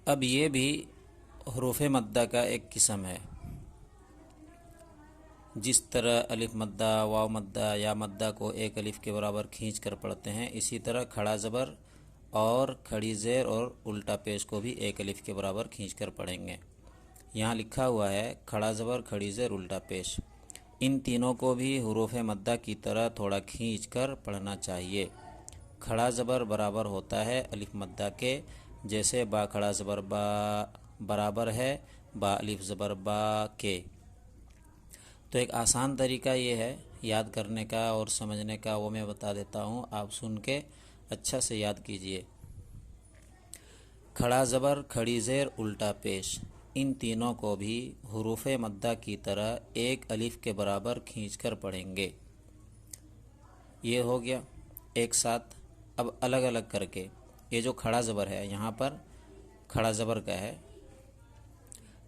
اب یہ بھی حروف مدہ کا ایک قسم ہے۔ جس طرح الف مدہ، واو مدہ یا مدہ کو ایک الف کے برابر کھینچ کر پڑھتے ہیں، اسی طرح کھڑا زبر اور کھڑی زیر اور الٹا پیش کو بھی ایک الف کے برابر کھینچ کر پڑھیں گے۔ یہاں لکھا ہوا ہے کھڑا زبر، کھڑی زیر، الٹا پیش، ان تینوں کو بھی حروف مدہ کی طرح تھوڑا کھینچ کر پڑھنا چاہیے۔ کھڑا زبر برابر ہوتا ہے الف مدہ کے، جیسے با کھڑا زبر با برابر ہے با الف زبر با کے۔ تو ایک آسان طریقہ یہ ہے یاد کرنے کا اور سمجھنے کا، وہ میں بتا دیتا ہوں، آپ سن کے اچھا سے یاد کیجئے۔ کھڑا زبر، کھڑی زیر، الٹا پیش، ان تینوں کو بھی حروف مدہ کی طرح ایک الف کے برابر کھینچ کر پڑھیں گے۔ یہ ہو گیا ایک ساتھ۔ اب الگ الگ کر کے، یہ جو کھڑا زبر ہے یہاں پر کھڑا زبر کا ہے،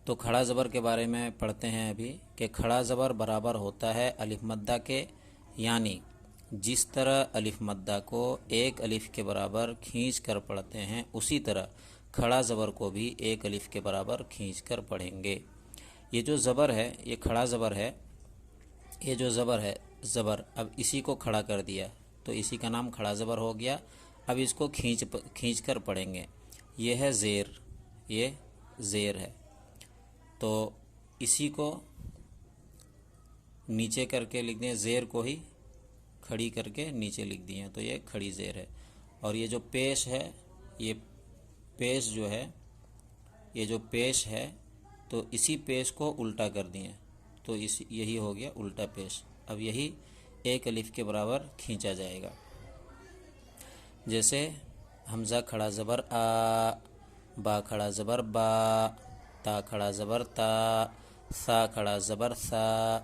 تو کھڑا زبر کے بارے میں پڑھتے ہیں ابھی کہ کھڑا زبر برابر ہوتا ہے الف مدہ کے، یعنی جس طرح الف مدہ کو ایک الف کے برابر کھینچ کر پڑھتے ہیں، اسی طرح کھڑا زبر کو بھی ایک الف کے برابر کھینچ کر پڑھیں گے۔ یہ جو زبر ہے، یہ کھڑا زبر ہے، یہ جو زبر ہے زبر، اب اسی کو کھڑا کر دیا تو اسی کا نام کھڑا زبر ہو گیا۔ اب اس کو کھینچ کر پڑھیں گے۔ یہ ہے زیر، یہ زیر ہے، تو اسی کو نیچے کر کے لکھ دیں، زیر کو ہی کھڑی کر کے نیچے لکھ دیے، تو یہ کھڑی زیر ہے۔ اور یہ جو پیش ہے، یہ پیش جو ہے، یہ جو پیش ہے، تو اسی پیش کو الٹا کر دیے تو یہی ہو گیا الٹا پیش۔ اب یہی ایک الف کے برابر کھینچا جائے گا۔ جیسے حمزہ کھڑا زبر آ، با کھڑا زبر با، تا کھڑا زبر تا، ثا کھڑا زبر ثا،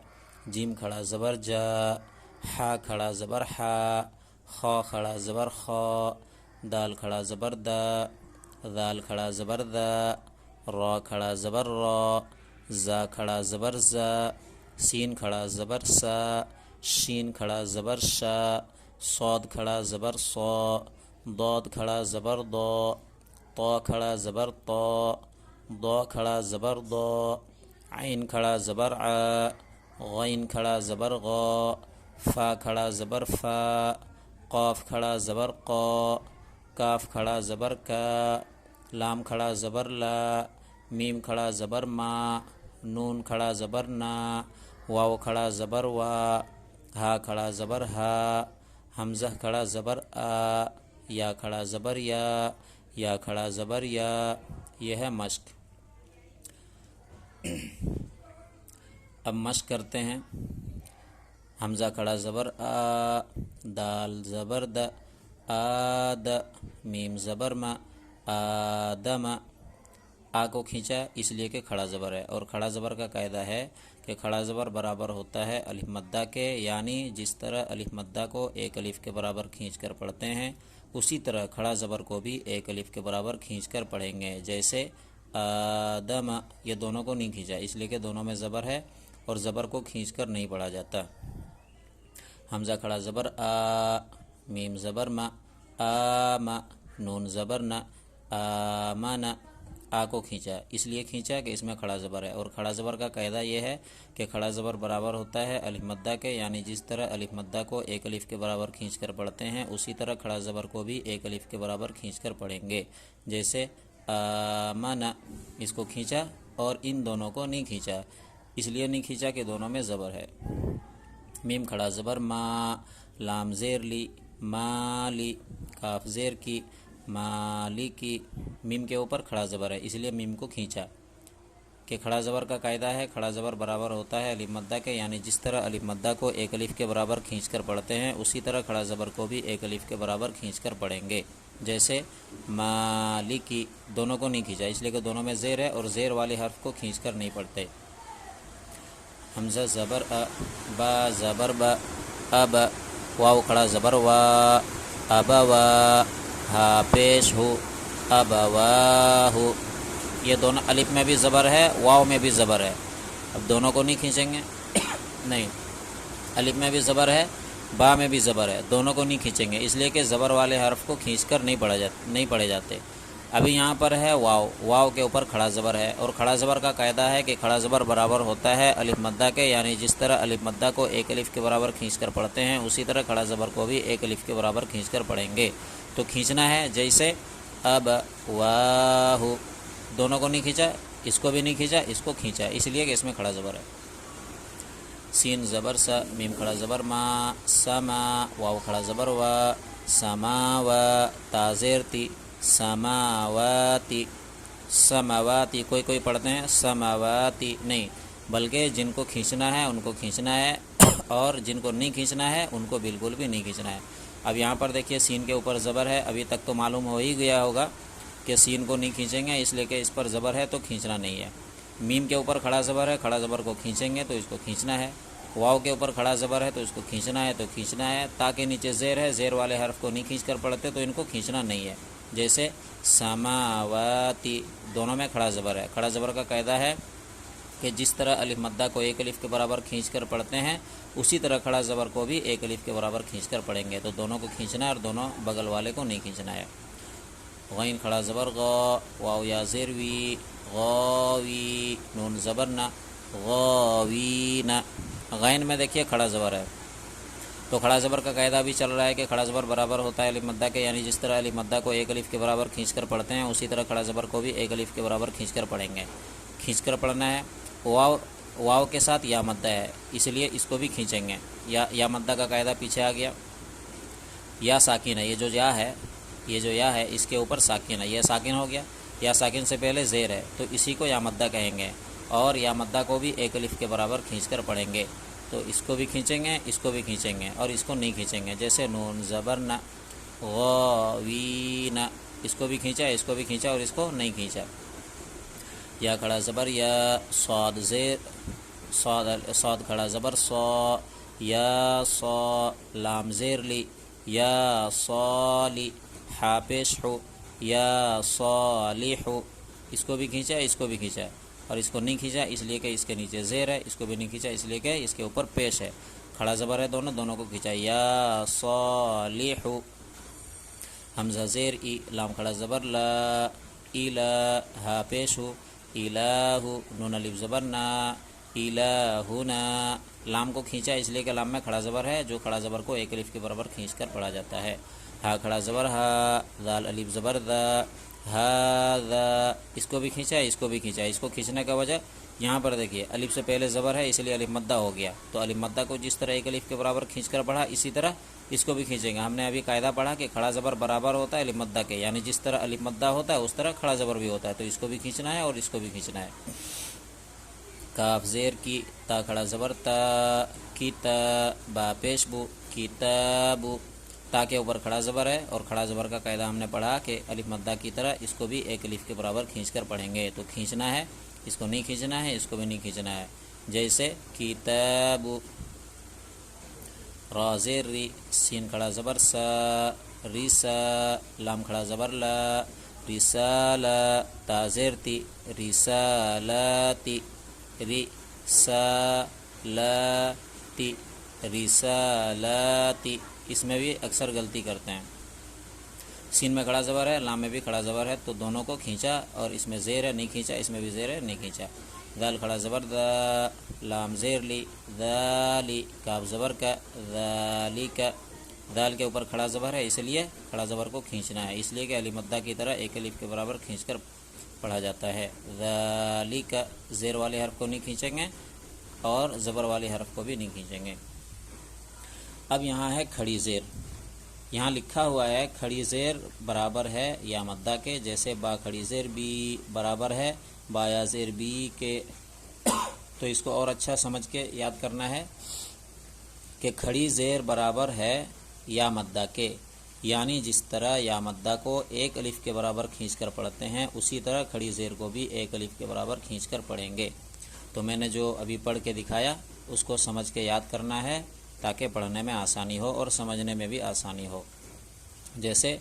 جیم کھڑا زبر جا، حا کھڑا زبر حا، خا کھڑا زبر خا، دال کھڑا زبر دا، ذال کھڑا زبر دا، را کھڑا زبر را، زا کھڑا زبر زا، سین کھڑا زبر سا، شین کھڑا زبر شا، صاد کھڑا زبر صا، ضاد کھڑا زبر ضا، طا کھڑا زبر طا، ضا کھڑا زبر ضا، عین کھڑا زبر ع، غین کھڑا زبر غا، فا کھڑا زبر فا، قاف کھڑا زبر قا، کاف کھڑا زبر کا، لام کھڑا زبر لا، میم کھڑا زبر ما، نون کھڑا زبر نا، واو کھڑا زبر وا، ہا کھڑا زبر ہا، حمزہ کھڑا زبر آ، یا کھڑا زبر یا کھڑا زبر یا۔ یہ ہے مشق۔ اب مشق کرتے ہیں۔ حمزہ کھڑا زبر آ، دال زبر د، آد، میم زبر ما، آدم، آ کو کھینچا اس لیے کہ کھڑا زبر ہے، اور کھڑا زبر کا قاعدہ ہے کہ کھڑا زبر برابر ہوتا ہے الف مدہ کے، یعنی جس طرح الف مدہ کو ایک الف کے برابر کھینچ کر پڑھتے ہیں، اسی طرح کھڑا زبر کو بھی ایک الف کے برابر کھینچ کر پڑھیں گے۔ جیسے آدم، یہ دونوں کو نہیں کھینچا اس لیے کہ دونوں میں زبر ہے اور زبر کو کھینچ کر نہیں پڑھا جاتا۔ حمزہ کھڑا زبر آ، میم زبر ما، آم، نون زبر نا، آمن، آ کو کھینچا اس لیے کھینچا کہ اس میں کھڑا زبر ہے، اور کھڑا زبر کا قاعدہ یہ ہے کہ کھڑا زبر برابر ہوتا ہے الف مدہ کے، یعنی جس طرح الف مدہ کو ایک الف کے برابر کھینچ کر پڑھتے ہیں، اسی طرح کھڑا زبر کو بھی ایک الف کے برابر کھینچ کر پڑھیں گے۔ جیسے آمن، اس کو کھینچا اور ان دونوں کو نہیں کھینچا، اس لیے نہیں کھینچا کہ دونوں میں زبر ہے۔ میم کھڑا زبر ما، لام زیر لی، مالی، کاف زیر کی، مالی کی، میم کے اوپر کھڑا زبر ہے اس لیے میم کو کھینچا کہ کھڑا زبر کا قاعدہ ہے کھڑا زبر برابر ہوتا ہے الف مدہ کے، یعنی جس طرح الف مدہ کو ایک الف کے برابر کھینچ کر پڑھتے ہیں، اسی طرح کھڑا زبر کو بھی ایک الف کے برابر کھینچ کر پڑھیں گے۔ جیسے مالکی، دونوں کو نہیں کھینچا اس لیے کہ دونوں میں زیر ہے اور زیر والے حرف کو کھینچ کر نہیں پڑھتے۔ حمزہ زبر ا، با زبر با، اب، واو کھڑا زبر وا، ابا وا، ہا پیش ہو، ابا وا ہو، یہ دونوں الف میں بھی زبر ہے، واو میں بھی زبر ہے، اب دونوں کو نہیں کھینچیں گے نہیں، الف میں بھی زبر ہے، با میں بھی زبر ہے، دونوں کو نہیں کھینچیں گے اس لیے کہ زبر والے حرف کو کھینچ کر نہیں پڑھے جاتے۔ ابھی یہاں پر ہے واو، واو کے اوپر کھڑا زبر ہے، اور کھڑا زبر کا قاعدہ ہے کہ کھڑا زبر برابر ہوتا ہے الف مدہ کے، یعنی جس طرح الف مدہ کو ایک الف کے برابر کھینچ کر پڑھتے ہیں اسی طرح کھڑا زبر کو بھی ایک الف کے برابر کھینچ کر پڑھیں گے۔ تو کھینچنا ہے جیسے اب واہ، دونوں کو نہیں کھینچا، اس کو بھی نہیں کھینچا، اس کو کھینچا، اس لیے کہ اس میں کھڑا زبر ہے۔ سین زبر سا، میم کھڑا زبر ما، سما، واو کھڑا زبر وا، سماوا، تا زیر تی، سماواتی، سماواتی، کوئی پڑھتے ہیں سماواتی نہیں، بلکہ جن کو کھینچنا ہے ان کو کھینچنا ہے، اور جن کو نہیں کھینچنا ہے ان کو بالکل بھی نہیں کھینچنا ہے۔ اب یہاں پر دیکھیے سین کے اوپر زبر ہے، ابھی تک تو معلوم ہو ہی گیا ہوگا کہ سین کو نہیں کھینچیں گے اس لیے کہ اس پر زبر ہے تو کھینچنا نہیں ہے۔ میم کے اوپر کھڑا زبر ہے، کھڑا زبر کو کھینچیں گے تو اس کو کھینچنا ہے۔ واو کے اوپر کھڑا زبر ہے تو اس کو کھینچنا ہے تو کھینچنا ہے۔ تا کے نیچے زیر ہے، زیر والے حرف کو نہیں کھینچ کر پڑھتے تو ان کو کھینچنا نہیں ہے، جیسے سماواتی، دونوں میں کھڑا زبر ہے۔ کھڑا زبر کا قاعدہ ہے کہ جس طرح الف مدہ کو ایک الف کے برابر کھینچ کر پڑھتے ہیں اسی طرح کھڑا زبر کو بھی ایک الف کے برابر کھینچ کر پڑھیں گے، تو دونوں کو کھینچنا ہے اور دونوں بغل والے کو نہیں کھینچنا ہے۔ غین کھڑا زبر غ، واو یا زیر وی، غاوی، نون زبر نہ، غاوین۔ غین میں دیکھیے کھڑا زبر ہے، تو کھڑا زبر کا قاعدہ بھی چل رہا ہے کہ کھڑا زبر برابر ہوتا ہے الف مدہ کے، یعنی جس طرح الف مدہ کو ایک الف کے برابر کھینچ کر پڑھتے ہیں اسی طرح کھڑا زبر کو بھی ایک الف کے برابر کھینچ کر پڑھیں گے۔ کھینچ کر پڑھنا ہے۔ واو کے ساتھ یا مدہ ہے اس لیے اس کو بھی کھینچیں گے، یا مدہ کا قاعدہ پیچھے آ گیا۔ یا ساکن ہے، یہ جو یا ہے اس کے اوپر ساکن ہے، یہ ساکن ہو گیا، یا ساکن سے پہلے زیر ہے تو اسی کو یا مدہ کہیں گے، اور یا مدہ کو بھی ایک الف کے برابر کھینچ کر پڑھیں گے، تو اس کو بھی کھینچیں گے، اس کو بھی کھینچیں گے، اور اس کو نہیں کھینچیں گے، جیسے نون زبر نہ، غاوین، اس کو بھی کھینچا، اس کو بھی کھینچا اور اس کو نہیں کھینچا۔ یا کھڑا زبر یا، صاد زیر، صاد کھڑا زبر صا، یا صا، لام زیر لی، یا صالی، حا پیش حو، یا صالح، اس کو بھی کھینچا، اس کو بھی کھینچا، اور اس کو نہیں کھینچا اس لیے کہ اس کے نیچے زیر ہے، اس کو بھی نہیں کھینچا اس لیے کہ اس کے اوپر پیش ہے۔ کھڑا زبر ہے دونوں کو کھینچا، یا صالح، حمزہ زیر ای، لام کھڑا زبر لا، الہ، ہا پیش ہو، الہ، نون الف زبر نا، الہنا، لام کو کھینچا اس لیے کہ لام میں کھڑا زبر ہے، جو کھڑا زبر کو ایک الف کے برابر کھینچ کر پڑھا جاتا ہے۔ ہا کھڑا زبر ہا، دال الف زبر دا، ہاذا، اس کو بھی کھینچا، اس کو بھی کھینچا، اس کو کھینچنے کا وجہ یہاں پر دیکھیے الف سے پہلے زبر ہے اس لیے الف مدہ ہو گیا، تو الف مدہ کو جس طرح ایک الف کے برابر کھینچ کر پڑھا اسی طرح اس کو بھی کھینچیں گے۔ ہم نے ابھی قاعدہ پڑھا کہ کھڑا زبر برابر ہوتا ہے الف مدہ کے، یعنی جس طرح الف مدہ ہوتا ہے اس طرح کھڑا زبر بھی ہوتا ہے، تو اس کو بھی کھینچنا ہے اور اس کو بھی کھینچنا ہے۔ کاف زیر کی، تا کھڑا زبر تا، کتا، با پیش بو، کتابو، تا کے اوپر کھڑا زبر ہے، اور کھڑا زبر کا قاعدہ ہم نے پڑھا کہ الف مدہ کی طرح اس کو بھی ایک الف کے برابر کھینچ کر پڑھیں گے، تو کھینچنا ہے، اس کو نہیں کھینچنا ہے، اس کو بھی نہیں کھینچنا ہے، جیسے کتابو۔ را زیر ری، سین کھڑا زبر سا، ریسا، لام کھڑا زبر لا، رسالہ، تا زیر تی، رسالاتی، رسالاتی، رسالاتی، اس میں بھی اکثر غلطی کرتے ہیں۔ سین میں کھڑا زبر ہے، لام میں بھی کھڑا زبر ہے، تو دونوں کو کھینچا، اور اس میں زیر ہے نہیں کھینچا، اس میں بھی زیر ہے نہیں کھینچا۔ دال کھڑا زبر دا، لام زیر لی، ذالی، کاف زبر کا، ذالک، دال کے اوپر کھڑا زبر ہے اس لیے کھڑا زبر کو کھینچنا ہے، اس لیے کہ الف مدہ کی طرح ایک الف کے برابر کھینچ کر پڑھا جاتا ہے۔ ذالک، زیر والے حرف کو نہیں کھینچیں گے اور زبر والے حرف کو بھی نہیں کھینچیں گے۔ اب یہاں ہے کھڑی زیر، یہاں لکھا ہوا ہے کھڑی زیر برابر ہے یا مدہ کے، جیسے با کھڑی زیر بی برابر ہے با یا زیر بی کے، تو اس کو اور اچھا سمجھ کے یاد کرنا ہے کہ کھڑی زیر برابر ہے یا مدہ کے، یعنی جس طرح یا مدہ کو ایک الف کے برابر کھینچ کر پڑھتے ہیں اسی طرح کھڑی زیر کو بھی ایک الف کے برابر کھینچ کر پڑھیں گے۔ تو میں نے جو ابھی پڑھ کے دکھایا اس کو سمجھ کے یاد کرنا ہے تاکہ پڑھنے میں آسانی ہو اور سمجھنے میں بھی آسانی ہو، جیسے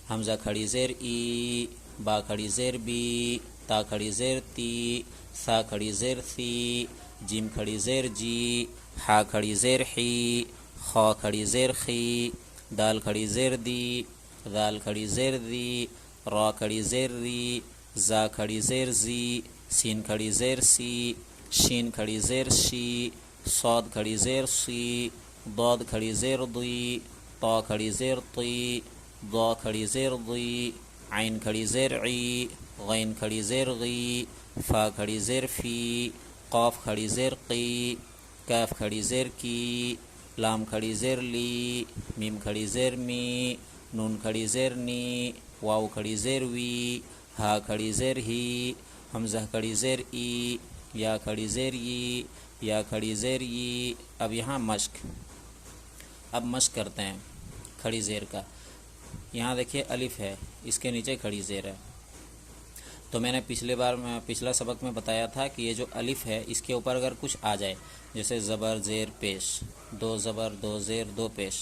حمزہ کھڑی زیر ای، با کھڑی زیر بی، تا کھڑی زیر تی، سا کھڑی زیر سی، جیم کھڑی زیر جی، حا کھڑی زیر حی، خا کھڑی زیر خی، دال کھڑی زیر دی، دال کھڑی زیر دی، را کھڑی زیر ری، زا کھڑی زیر زی، سین کھڑی زیر سی، شین کھڑی زیر شی، صاد کھڑی زیر سی، ضاد کھڑی زیر ضی، طا کھڑی زیر طی، ضا کھڑی زیر ضی، عین کھڑی زیر عی، غین کھڑی زیر غی، فا کھڑی زیر فی، قاف کھڑی زیر قی، کاف کھڑی زیر کی، لام کھڑی زیر لی، میم کھڑی زیر می، نون کھڑی زیر نی، واو کھڑی زیر وی، ہا کھڑی زیر ہی، حمزہ کھڑی زیر ای، یا کھڑی زیر ی، یا کھڑی زیر ی۔ اب یہاں اب مشق کرتے ہیں کھڑی زیر کا۔ یہاں دیکھیے الف ہے، اس کے نیچے کھڑی زیر ہے، تو میں نے پچھلا سبق میں بتایا تھا کہ یہ جو الف ہے اس کے اوپر اگر کچھ آ جائے، جیسے زبر زیر پیش، دو زبر دو زیر دو پیش،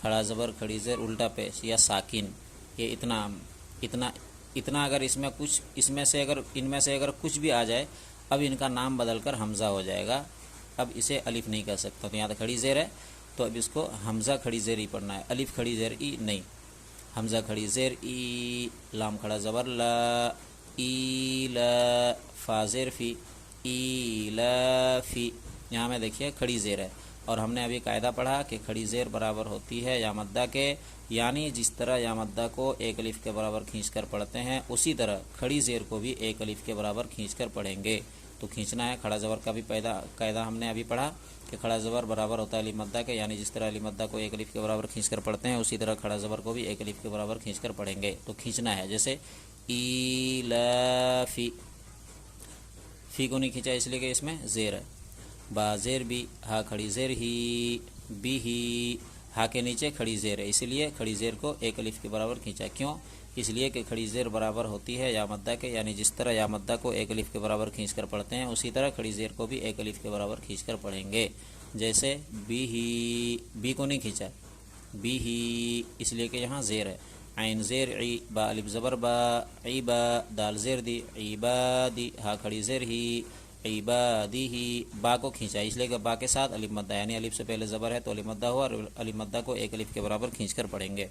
کھڑا زبر کھڑی زیر الٹا پیش، یا ساکن، یہ اتنا اگر ان میں سے اگر کچھ بھی آ جائے، اب ان کا نام بدل کر حمزہ ہو جائے گا، اب اسے الف نہیں کہہ سکتا۔ تو یہاں تو کھڑی زیر ہے تو اب اس کو حمزہ کھڑی زیر ہی پڑھنا ہے، الف کھڑی زیر ای نہیں، حمزہ کھڑی زیر ای، لام کھڑا زبر لا، ای لا، فا زیر فی، ای لا فی۔ یہاں میں دیکھیے کھڑی زیر ہے، اور ہم نے ابھی قاعدہ پڑھا کہ کھڑی زیر برابر ہوتی ہے یا مدہ کے، یعنی جس طرح یا مدہ کو ایک الف کے برابر کھینچ کر پڑھتے ہیں اسی طرح کھڑی زیر کو بھی ایک الف کے برابر کھینچ کر پڑھیں گے۔ تو کھینچنا ہے، کھڑا زبر کا بھی قاعدہ ہم نے ابھی پڑھا کہ کھڑا زبر برابر ہوتا ہے الف مدہ کے، یعنی جس طرح الف مدہ کو ایک الف کے برابر کھینچ کر پڑھتے ہیں اسی طرح کھڑا زبر کو بھی ایک الف کے برابر کھینچ کر پڑھیں گے۔ تو کھینچنا ہے، جیسے ایلافی، فی کو نہیں کھینچا اس لیے کہ اس میں زیر ہے، با زیر بی، ہا کھڑی زیر ہی، بی ہی، ہا کے نیچے کھڑی زیر ہے، اس لیے کھڑی زیر کو ایک الف کے برابر کھینچا۔ کیوں؟ اس لیے کہ کھڑی زیر برابر ہوتی ہے یا مدہ کے، یعنی جس طرح یا مدہ کو ایک الف کے برابر کھینچ کر پڑھتے ہیں اسی طرح کھڑی زیر کو بھی ایک الف کے برابر کھینچ کر پڑھیں گے۔ جیسے بی ہی، بی کو نہیں کھینچا، بی ہی اس لیے کہ یہاں زیر ہے، عین زیر عی، با الف زبر با، عیبا، دال زیر دی، عبادی، ہا کھڑی زیر ہی، عبادی ہی، با کو کھینچا اس لیے کہ با کے ساتھ الف مدہ، یعنی الف سے پہلے زبر ہے تو الف مدہ ہوا، اور الف مدہ کو ایک الف کے برابر کھینچ کر پڑھیں گے۔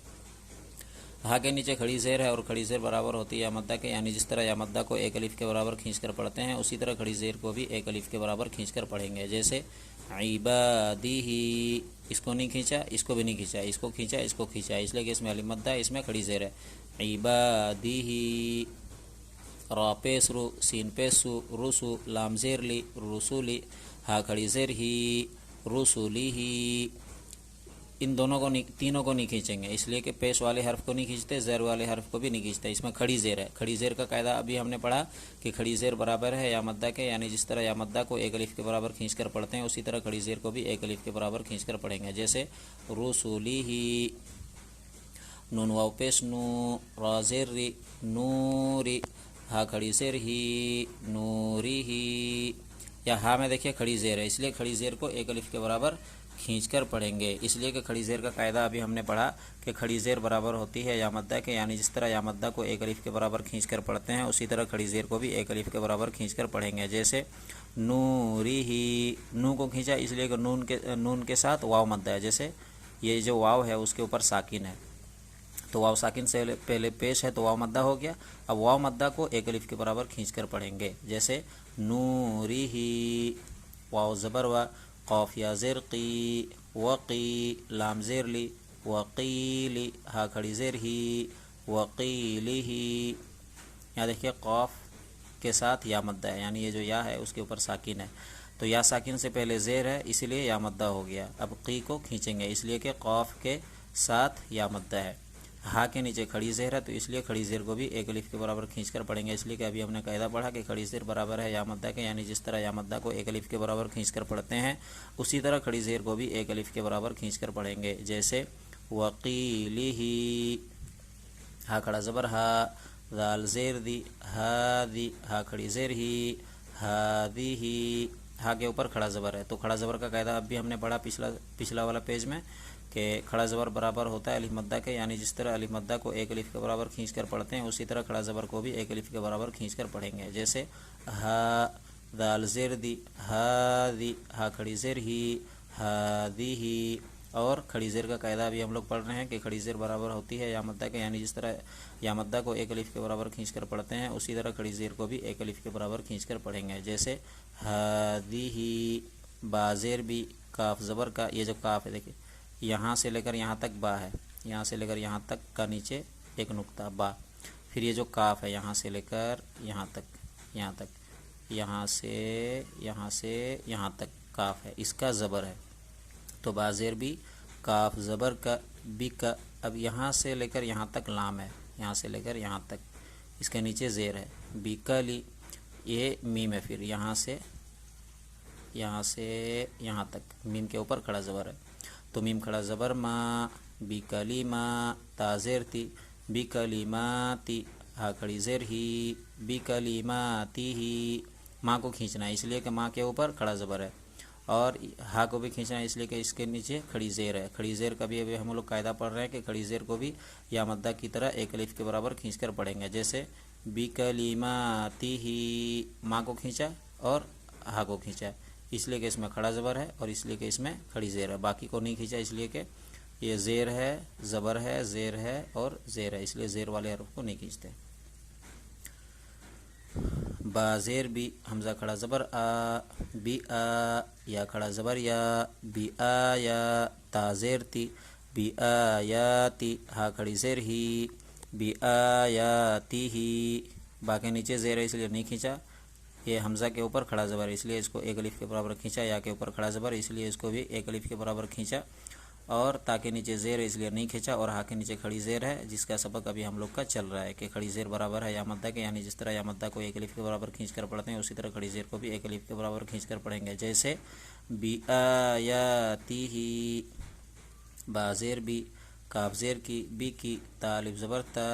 ہا کے نیچے کھڑی زیر ہے، اور کھڑی زیر برابر ہوتی ہے یا مدہ کے، یعنی جس طرح یا مدہ کو ایک الف کے برابر کھینچ کر پڑھتے ہیں اسی طرح کھڑی زیر کو بھی ایک الف کے برابر کھینچ کر پڑھیں گے۔ جیسے عبادی ہی، اس کو نہیں کھینچا، اس کو بھی نہیں کھینچا، اس کو کھینچا، اس کو کھینچا، اس لیے کہ اس میں الف مدہ ہے، اس میں کھڑی زیر ہے، عبادی ہی، را پیس رو، سین پیس سو، رسو، لام زیر لی، رسولی، ہا کھڑی زیر ہی، رسولی ہی۔ ان تینوں کو نہیں کھینچیں گے، اس لیے کہ پیش والے حرف کو نہیں کھینچتے، زیر والے حرف کو بھی نہیں کھینچتے، اس میں کھڑی زیر ہے۔ کھڑی زیر کا قاعدہ ابھی ہم نے پڑھا کہ کھڑی زیر برابر ہے یا مدہ کے، یعنی جس طرح یا مدہ کو ایک الف کے برابر کھینچ کر پڑھتے ہیں اسی طرح کھڑی زیر کو بھی ایک الف کے برابر کھینچ کر پڑھیں گے۔ جیسے رسولی ہی، نون واو پیش نو، را زیر ری، نوری، ہا کھڑی زیر ہی، نوری ہی۔ یا ہا میں دیکھیے کھڑی زیر ہے، اس لیے کھڑی زیر کو ایک الف کے برابر کھینچ کر پڑھیں گے، اس لیے کہ کھڑی زیر کا قاعدہ ابھی ہم نے پڑھا کہ کھڑی زیر برابر ہوتی ہے یا مدہ کے، یعنی جس طرح یا مدہ کو ایک الف کے برابر کھینچ کر پڑھتے ہیں اسی طرح کھڑی زیر کو بھی ایک الف کے برابر کھینچ کر پڑھیں گے۔ جیسے نوری ہی، نو کو کھینچا اس لیے کہ نون کے ساتھ واو مدہ ہے، جیسے یہ جو واو ہے اس کے اوپر ساکن ہے تو واو ساکن سے پہلے پیش ہے تو واو مدہ ہو گیا، اب واو مدہ کو ایک الف کے برابر کھینچ کر پڑھیں گے۔ جیسے نوری ہی، واو زبر و، قاف یا زیر قی، وقی، لام زیر لی، وقیلی، ہا کھڑی زیر ہی، وقیلی ہی۔ یہاں دیکھیے قاف کے ساتھ یا مدہ ہے، یعنی یہ جو یا ہے اس کے اوپر ساکن ہے، تو یا ساکن سے پہلے زیر ہے اسی لیے یا مدہ ہو گیا۔ اب قی کو کھینچیں گے اس لیے کہ قاف کے ساتھ یا مدہ ہے، ہا کے نیچے کھڑی زیر ہے تو اس لیے کھڑی زیر کو بھی ایک الف کے برابر کھینچ کر پڑھیں گے، اس لیے کہ ابھی ہم نے قاعدہ پڑھا کہ کھڑی زیر برابر ہے یا مدہ کے، یعنی جس طرح یا مدہ کو ایک الف کے برابر کھینچ کر پڑھتے ہیں اسی طرح کھڑی زیر کو بھی ایک الف کے برابر کھینچ کر پڑھیں گے۔ جیسے وقیلی ہی، ہا کھڑا زبر ہا، دال زیر دی، ہا دی، ہا کھڑی زیر ہی، ہادی ہی، ہا کے اوپر کھڑا زبر ہے تو کھڑا زبر کا قاعدہ اب بھی ہم نے پڑھا پچھلا والا پیج میں کہ کھڑا زبر برابر ہوتا ہے الف مدہ کے، یعنی جس طرح الف مدہ کو ایک الف کے برابر کھینچ کر پڑھتے ہیں اسی طرح کھڑا زبر کو بھی ایک الف کے برابر کھینچ کر پڑھیں گے۔ جیسے ہا، دال زیر دی، ہا دی، ہا کھڑی زیر ہی، ہادی ہی، اور کھڑی زیر کا قاعدہ بھی ہم لوگ پڑھ رہے ہیں کہ کھڑی زیر برابر ہوتی ہے یا مدہ کے، یعنی جس طرح یا مدہ کو ایک الف کے برابر کھینچ کر پڑھتے ہیں اسی طرح کھڑی زیر کو بھی ایک الف کے برابر کھینچ کر پڑھیں گے. جیسے ہادی، با زیر بھی، کاف زبر کا، یہ جو کاف ہے دیکھیں یہاں سے لے کر یہاں تک با ہے، یہاں سے لے کر یہاں تک کا نیچے ایک نقطہ با، پھر یہ جو کاف ہے یہاں سے لے کر یہاں تک، یہاں تک، یہاں سے یہاں تک کاف ہے، اس کا زبر ہے. تو با زیر بھی، کاف زبر کا، بھی کا. اب یہاں سے لے کر یہاں تک لام ہے، یہاں سے لے کر یہاں تک، اس کے نیچے زیر ہے. بی کا لی، یہ میم ہے، پھر یہاں سے یہاں تک میم کے اوپر کھڑا زبر ہے. تو میم کھڑا زبر ما، بی کلی ما، تا زیر تی، بی کلی ما تی، ہا کھڑی زیر ہی، بی کلی ما تی ہی. ماں کو کھینچنا ہے اس لیے کہ ماں کے اوپر کھڑا زبر ہے، اور ہا کو بھی کھینچنا ہے اس لیے کہ اس کے نیچے کھڑی زیر ہے. کھڑی زیر کا بھی ابھی ہم لوگ قاعدہ پڑھ رہے ہیں کہ کھڑی زیر کو بھی یا مدہ کی طرح ایک الف کے برابر کھینچ کر پڑھیں گے. جیسے بی کلیماتی ہی، ماں کو کھینچا اور ہا کو کھینچا اس لیے کہ اس میں کھڑا زبر ہے اور اس لیے کہ اس میں کھڑی زیر ہے. باقی کو نہیں کھینچا اس لیے کہ یہ زیر ہے، زبر ہے، زیر ہے اور زیر ہے، اس لیے زیر والے حرف کو نہیں کھینچتے. با زیر بھی، حمزہ کھڑا زبر آ، بی آ، یا کھڑا زبر یا، بی آ یا، تا زیر تی، بی آ یا تی، ہا کھڑی زیر ہی، بی آ یا تی ہی. با کے نیچے زیر ہے اس لیے نہیں کھینچا، یہ حمزہ کے اوپر کھڑا زبر ہے اس لیے اس کو ایک الف کے برابر کھینچا. یا کے اوپر کھڑا زبر اس لیے اس کو بھی ایک الف کے برابر کھینچا، اور تا کے نیچے زیر ہے اس لیے نہیں کھینچا، اور ہا کے نیچے کھڑی زیر ہے جس کا سبق ابھی ہم لوگ کا چل رہا ہے کہ کھڑی زیر برابر ہے یا مدہ کے، یعنی جس طرح یا مدہ کو ایک الف کے برابر کھینچ کر پڑھتے ہیں اسی طرح کھڑی زیر کو بھی ایک الف کے برابر کھینچ کر پڑھیں گے. جیسے بی آیاتی ہی، با زیر بھی، کاف زیر کی، بی کی، تا الف زبر تا،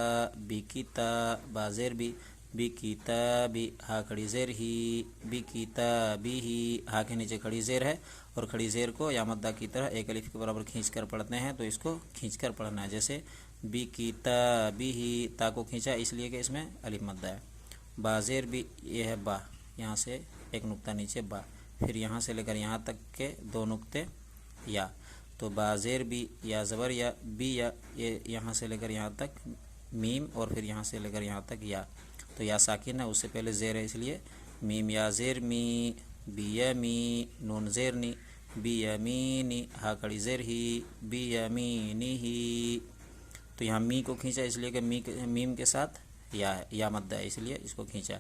بی کی تا، با زیر بھی، بی کی تا بھی، ہا کھڑی زیر ہی، بی کی تا بھی ہی. ہا کے نیچے کھڑی زیر ہے اور کھڑی زیر کو یا مدہ کی طرح ایک الف کے برابر کھینچ کر پڑھتے ہیں تو اس کو کھینچ کر پڑھنا ہے. جیسے بی کی تا بھی ہی، تا کو کھینچا اس لیے کہ اس میں الف مدہ ہے. با زیر بھی، یہ ہے با، یہاں سے ایک نقطہ نیچے با، پھر یہاں سے لے کر یہاں تک کے دو نقطے یا. تو با زیر بھی، یا زبر یا، بی یا، یہ یہاں سے لے کر یہاں تک میم اور پھر یہاں سے لے کر یہاں تک یا. تو یا ساکن ہے، اس سے پہلے زیر ہے اس لیے میم یا زیر می، بی یا می، نون زیر نی، بی یمینی، ہا کھڑی زیر ہی، بی یمینی ہی. تو یہاں می کو کھینچا اس لیے کہ میم کے ساتھ یا ہے، یا مدہ ہے اس لیے اس کو کھینچا،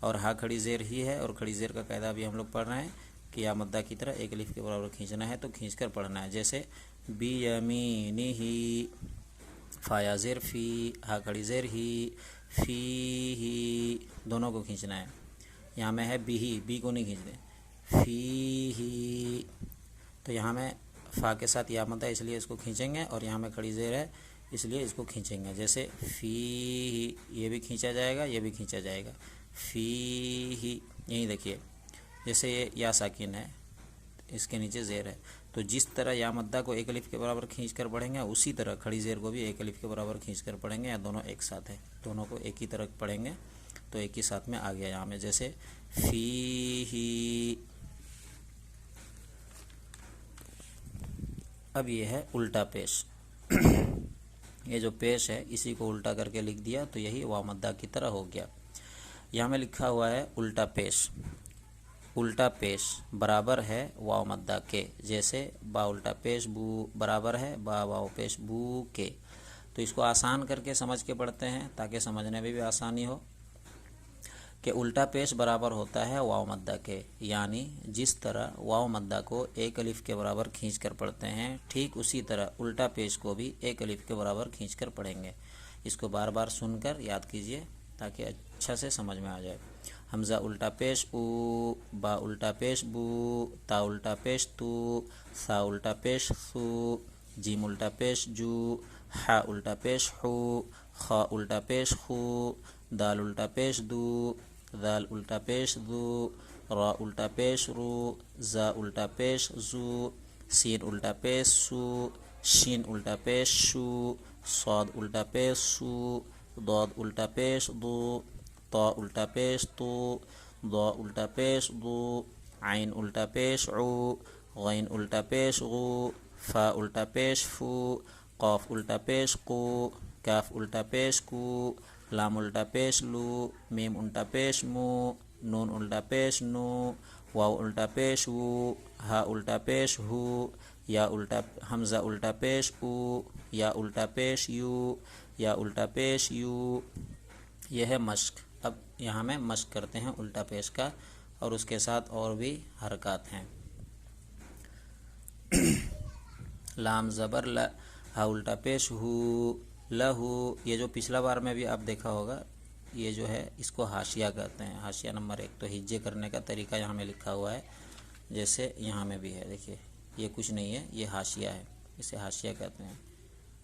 اور ہا کھڑی زیر ہی ہے اور کھڑی زیر کا قاعدہ بھی ہم لوگ پڑھ رہے ہیں کہ یا مدہ کی طرح ایک الف کے برابر کھینچنا ہے تو کھینچ کر پڑھنا ہے. جیسے بی یمینی ہی، فا یا زیر فی، ہا کھڑی زیر ہی، فی ہی، دونوں کو کھینچنا ہے. یہاں میں ہے بی ہی، بی کو نہیں کھینچتے، فی ہی. تو یہاں میں فا کے ساتھ یا مدہ اس لیے اس کو کھینچیں گے، اور یہاں میں کھڑی زیر ہے اس لیے اس کو کھینچیں گے. جیسے فی ہی، یہ بھی کھینچا جائے گا، یہ بھی کھینچا جائے گا، فی ہی. یہیں دیکھیے جیسے یہ یا ساکن ہے اس کے نیچے زیر ہے، تو جس طرح یا مدہ کو ایک الف کے برابر کھینچ کر پڑھیں گے اسی طرح کھڑی زیر کو بھی ایک الف کے برابر کھینچ کر پڑھیں گے، یا دونوں ایک ساتھ ہے، دونوں کو ایک ہی طرح پڑھیں گے تو ایک ہی ساتھ میں آ گیا یہاں میں. جیسے فی ہی. اب یہ ہے الٹا پیش. یہ جو پیش ہے اسی کو الٹا کر کے لکھ دیا تو یہی واو مدہ کی طرح ہو گیا. یہاں میں لکھا ہوا ہے الٹا پیش. الٹا پیش برابر ہے واو مدہ کے. جیسے با الٹا پیش بو برابر ہے با واو پیش بو کے. تو اس کو آسان کر کے سمجھ کے پڑھتے ہیں تاکہ سمجھنے میں بھی آسانی ہو کہ الٹا پیش برابر ہوتا ہے واو مدہ کے، یعنی جس طرح واو مدہ کو ایک الف کے برابر کھینچ کر پڑھتے ہیں ٹھیک اسی طرح الٹا پیش کو بھی ایک الف کے برابر کھینچ کر پڑھیں گے. اس کو بار بار سن کر یاد کیجئے تاکہ اچھا سے سمجھ میں آ جائے. حمزہ الٹا پیش او، با الٹا پیش بو، تا الٹا پیش تو، ثا الٹا پیش ثو، جیم الٹا پیش جو، حا الٹا پیش حو، خا الٹا پیش خو، دال الٹا پیش دو، ذال الٹا پیش ذو، را الٹا پیش رو، زا الٹا پیش زو، سین الٹا پیش سو، شین الٹا پیش شو، صاد الٹا پیش سو، ضاد الٹا پیش ضو، طا الٹا پیش تو، ضا الٹا پیش ضو، عین الٹا پیش عو، غین الٹا پیش غو، فا الٹا پیش فو، قوف الٹا پیش قو، کاف الٹا پیش کو، لام الٹا پیش لو، میم الٹا پیش مو، نون الٹا پیش نو، واو الٹا پیش وو، ہا الٹا پیش ہو، یا الٹا حمزہ الٹا پیش او، یا الٹا پیش یو، یا الٹا پیش یو۔ یہ ہے مشق۔ اب یہاں میں مشق کرتے ہیں الٹا پیش کا، اور اس کے ساتھ اور بھی حرکات ہیں۔ لام زبر ل، ہا الٹا پیش ہو، لہو۔ یہ جو پچھلا بار میں بھی آپ دیکھا ہوگا، یہ جو ہے اس کو حاشیہ کہتے ہیں، حاشیہ نمبر 1۔ تو ہجے کرنے کا طریقہ یہاں میں لکھا ہوا ہے، جیسے یہاں میں بھی ہے، دیکھیے یہ کچھ نہیں ہے، یہ حاشیہ ہے، اسے حاشیہ کہتے ہیں۔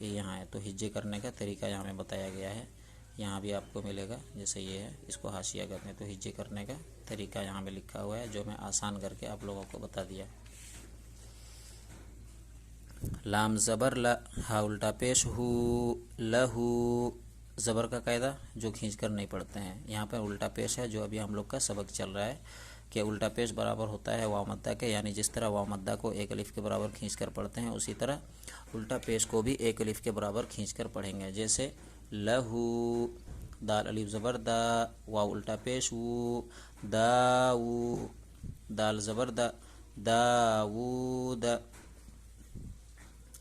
یہ یہاں ہے، تو ہجے کرنے کا طریقہ یہاں میں بتایا گیا ہے، یہاں بھی آپ کو ملے گا، جیسے یہ ہے، اس کو حاشیہ کہتے ہیں۔ تو ہجے کرنے کا طریقہ یہاں میں لکھا ہوا ہے، جو میں آسان کر کے آپ لوگوں کو بتا دیا۔ لام زبر ل، ہا الٹا پیش ہو، لہو۔ زبر کا قاعدہ جو کھینچ کر نہیں پڑھتے ہیں، یہاں پر الٹا پیش ہے، جو ابھی ہم لوگ کا سبق چل رہا ہے کہ الٹا پیش برابر ہوتا ہے واو مدہ کے، یعنی جس طرح واو مدہ کو ایک الف کے برابر کھینچ کر پڑھتے ہیں، اسی طرح الٹا پیش کو بھی ایک الف کے برابر کھینچ کر پڑھیں گے۔ جیسے لہو، دال الف زبر دا، واو الٹا پیش وو، داو، دال زبر دا، داود۔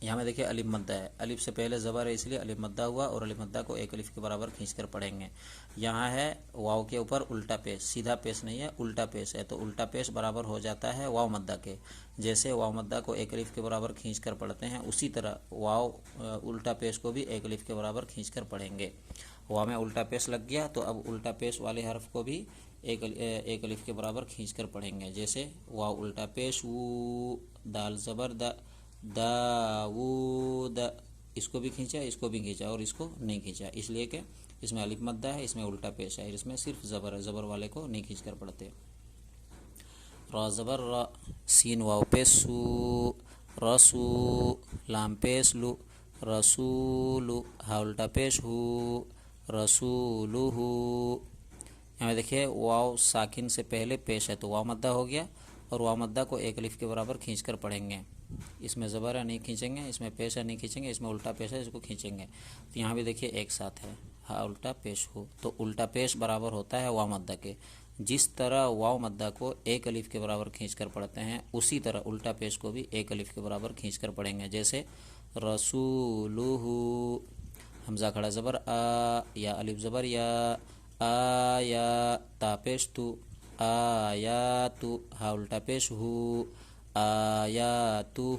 یہاں میں دیکھیں الف مدہ ہے، الف سے پہلے زبر ہے، اس لیے الف مدہ ہوا، اور الف مدہ کو ایک الف کے برابر کھینچ کر پڑھیں گے۔ یہاں ہے واو کے اوپر الٹا پیش، سیدھا پیش نہیں ہے، الٹا پیش ہے، تو الٹا پیش برابر ہو جاتا ہے واو مدہ کے۔ جیسے واو مدہ کو ایک الف کے برابر کھینچ کر پڑھتے ہیں، اسی طرح واو الٹا پیش کو بھی ایک الف کے برابر کھینچ کر پڑھیں گے۔ واو میں الٹا پیش لگ گیا، تو اب الٹا پیش والے حرف کو بھی ایک الف کے برابر کھینچ کر پڑھیں گے۔ جیسے واو الٹا پیش وو، دال زبر دا، داود۔ اس کو بھی کھینچا، اس کو بھی کھینچا، اور اس کو نہیں کھینچا، اس لیے کہ اس میں الف مدہ ہے، اس میں الٹا پیش ہے، اس میں صرف زبر ہے، زبر والے کو نہیں کھینچ کر پڑھتے۔ را زبر را، سین واو پیش سو، رسو، لام پیش لو، رسولو، ہا الٹا پیش ہو، رسولو۔ یہاں دیکھیے واو ساکن سے پہلے پیش ہے، تو واو مدہ ہو گیا، اور واو مدہ کو ایک الف کے برابر کھینچ کر پڑھیں گے۔ اس میں زبر ہے، نہیں کھینچیں گے، اس میں پیش ہے، نہیں کھینچیں گے، اس میں الٹا پیش ہے، اس کو کھینچیں گے۔ تو یہاں بھی دیکھیے ایک ساتھ ہے، ہا الٹا پیش ہو، تو الٹا پیش برابر ہوتا ہے واو مدہ کے۔ جس طرح واو مدہ کو ایک الف کے برابر کھینچ کر پڑھتے ہیں، اسی طرح الٹا پیش کو بھی ایک الف کے برابر کھینچ کر پڑھیں گے۔ جیسے رسولہ، حمزہ کھڑا زبر آ، یا الف زبر یا، آیا، تا پیش تو، آیاتو، ہا الٹا پیش ہو، آیاتو۔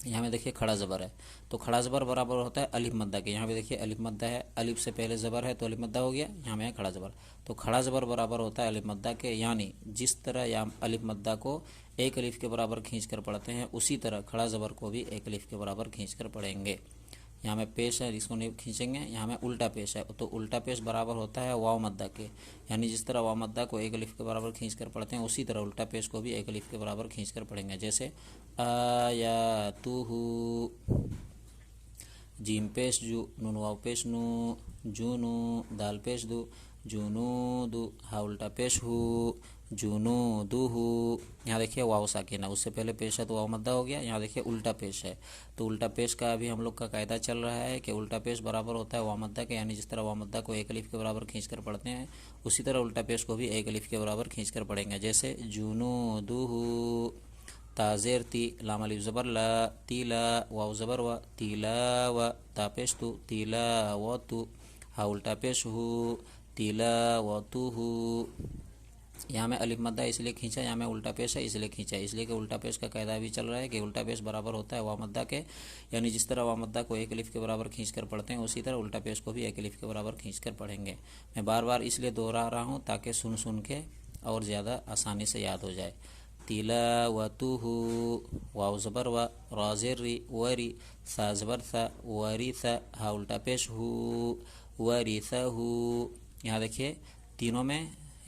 یہاں میں دیکھیے کھڑا زبر ہے، تو کھڑا زبر برابر ہوتا ہے الف مدہ کے۔ یہاں پہ دیکھیے الف مدہ ہے، الف سے پہلے زبر ہے، تو الف مدہ ہو گیا، یہاں میں ہے کھڑا زبر، تو کھڑا زبر برابر ہوتا ہے الف مدہ کے۔ یعنی جس طرح یا الف مدہ کو ایک الف کے برابر کھینچ کر پڑھتے ہیں، اسی طرح کھڑا زبر کو بھی ایک الف کے برابر کھینچ کر پڑھیں گے۔ یہاں میں پیش ہے، اس کو نہیں کھینچیں گے، یہاں میں الٹا پیش ہے، تو الٹا پیش برابر ہوتا ہے واو مدہ کے۔ یعنی جس طرح واو مدہ کو ایک الف کے برابر کھینچ کر پڑھتے ہیں، اسی طرح الٹا پیش کو بھی ایک الف کے برابر کھینچ کر پڑھیں گے۔ جیسے آیاتہ، جیم پیش جو، نون واو پیش نو، جونو، دال پیش دو، جنودو، ہا الٹا پیش ہو، جنودہ۔ یہاں دیکھیے واو ساکن ہے، اس سے پہلے پیش ہے تو واو مدہ ہو گیا، یہاں دیکھیے الٹا پیش ہے، تو الٹا پیش کا ابھی ہم لوگ کا قاعدہ چل رہا ہے کہ الٹا پیش برابر ہوتا ہے واو مدہ کے۔ یعنی جس طرح واو مدہ کو ایک الف کے برابر کھینچ کر پڑھتے ہیں، اسی طرح الٹا پیش کو بھی ایک الف کے برابر کھینچ کر پڑھیں گے۔ جیسے جنودہ، تا زیر تی، لام الف زبر لا، تیلا، واو زبر و، تیلاو، تا پیش تو، تیلاوتو، ہا الٹا پیش ہو، تیلاوتہ۔ یہاں میں الف مدہ اس لیے کھینچا، یہاں میں الٹا پیش ہے اس لیے کھینچا، اس لیے کہ الٹا پیش کا قاعدہ بھی چل رہا ہے کہ الٹا پیش برابر ہوتا ہے واو مدہ کے۔ یعنی جس طرح واو مدہ کو ایک الف کے برابر کھینچ کر پڑھتے ہیں، اسی طرح الٹا پیش کو بھی ایک الف کے برابر کھینچ کر پڑھیں گے۔ میں بار بار اس لیے دوہرا رہا ہوں تاکہ سن کے اور زیادہ آسانی سے یاد ہو جائے۔ تلاوتہ، واو زبر و، را زیر ری، وری، ثا زبر ثا، ورث، ہا الٹا پیش ہو، ورثہ۔ یہاں دیکھیے تینوں میں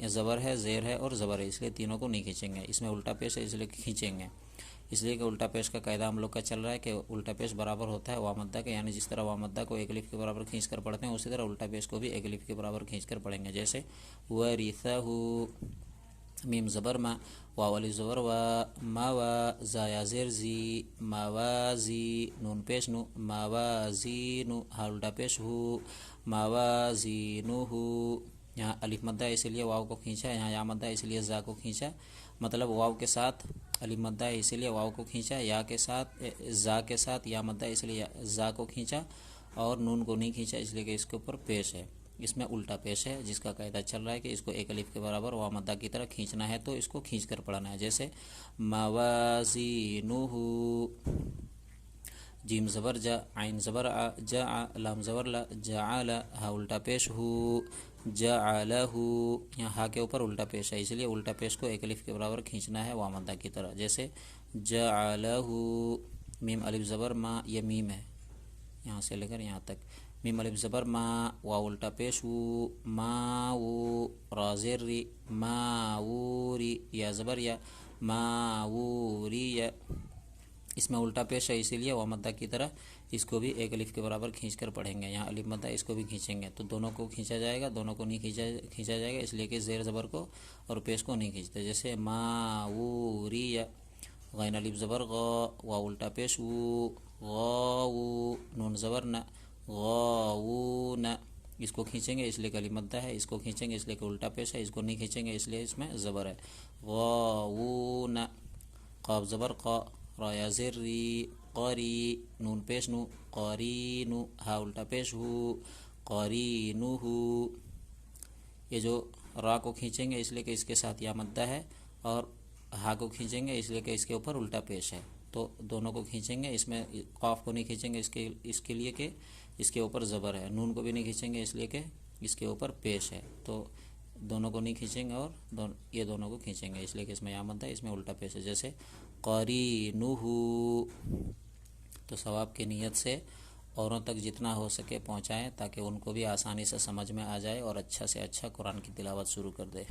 زبر ہے، زیر ہے اور زبر ہے، اس لیے تینوں کو نہیں کھینچیں گے، اس میں الٹا پیش ہے اس لیے کھینچیں گے، اس لیے کہ الٹا پیش کا قاعدہ ہم لوگ کا چل رہا ہے کہ الٹا پیش برابر ہوتا ہے واو مدہ کے۔ یعنی جس طرح واو مدہ کو ایک الف کے برابر کھینچ کر پڑھتے ہیں، اسی طرح الٹا پیش کو بھی ایک الف کے برابر کھینچ کر پڑھیں گے۔ جیسے ورثہ، میم زبر ما، واو الف زبر وا، ماوا، زایا زیر زی، موازی، نون پیش نو، موازینو، ہا الٹا پیش ہو، موازینو ہو. یہاں الف مدہ ہے اسی لیے واو کو کھینچا، یہاں یا مدہ ہے اسی لیے زا کو کھینچا. مطلب واو کے ساتھ الف مدہ ہے اسی لیے واو کو کھینچا، یا کے ساتھ زا کے ساتھ یا مدہ ہے اس لیے زا کو کھینچا، اور نون کو نہیں کھینچا اس لیے کہ اس کے اوپر پیش ہے. اس میں الٹا پیش ہے جس کا قاعدہ چل رہا ہے کہ اس کو ایک الف کے برابر واو مدہ کی طرح کھینچنا ہے، تو اس کو کھینچ کر پڑھنا ہے. جیسے موازینہ، جیم زبر جا، عین زبر ع، جا، لام زبر لا، جعل، ہا الٹا پیش ہو، جعلہ. یہاں ہا کے اوپر الٹا پیش ہے، اس لیے الٹا پیش کو ایک الف کے برابر کھینچنا ہے واو مدہ کی طرح. جیسے جعلہ، میم الف زبر ما، یہ میم ہے یہاں سے لے کر یہاں تک، میم الف زبر ما، واو الٹا پیش ہو، ماو، را زیر ری، ماوری، یا زبر یا، ماوری. اس میں الٹا پیش ہے اسی لیے واو مدہ کی طرح اس کو بھی ایک الف کے برابر کھینچ کر پڑھیں گے. یہاں الف مدہ اس کو بھی کھینچیں گے تو دونوں کو کھینچا جائے گا، دونوں کو نہیں کھینچا جائے گا اس لیے کہ زیر زبر کو اور پیش کو نہیں کھینچتے. جیسے ماوری، غین الف زبر غ، واو الٹا پیش وو، غاو، نون زبر نہ، غاوون. اس کو کھینچیں گے اس لیے کہ الف مدہ ہے، اس کو کھینچیں گے اس لیے کہ الٹا پیش ہے، اس کو نہیں کھینچیں گے اس لیے اس میں زبر ہے. غاوون، قاف زبر قا، را یا زیر ری، قاری، نون پیش نو، قارینو، ہا الٹا پیش ہو، قارینو ہو. یہ جو را کو کھینچیں گے اس لیے کہ اس کے ساتھ یا مدہ ہے، اور ہا کو کھینچیں گے اس لیے کہ اس کے اوپر الٹا پیش ہے، تو دونوں کو کھینچیں گے. اس میں قاف کو نہیں کھینچیں گے اس کے لیے کہ اس کے اوپر زبر ہے، نون کو بھی نہیں کھینچیں گے اس لیے کہ اس کے اوپر پیش ہے، تو دونوں کو نہیں کھینچیں گے اور یہ دونوں کو کھینچیں گے اس لیے کہ اس میں یا مدہ ہے، اس میں الٹا پیش ہے. جیسے قرینہ. تو ثواب کی نیت سے اوروں تک جتنا ہو سکے پہنچائیں تاکہ ان کو بھی آسانی سے سمجھ میں آ جائے اور اچھا سے اچھا قرآن کی تلاوت شروع کر دے.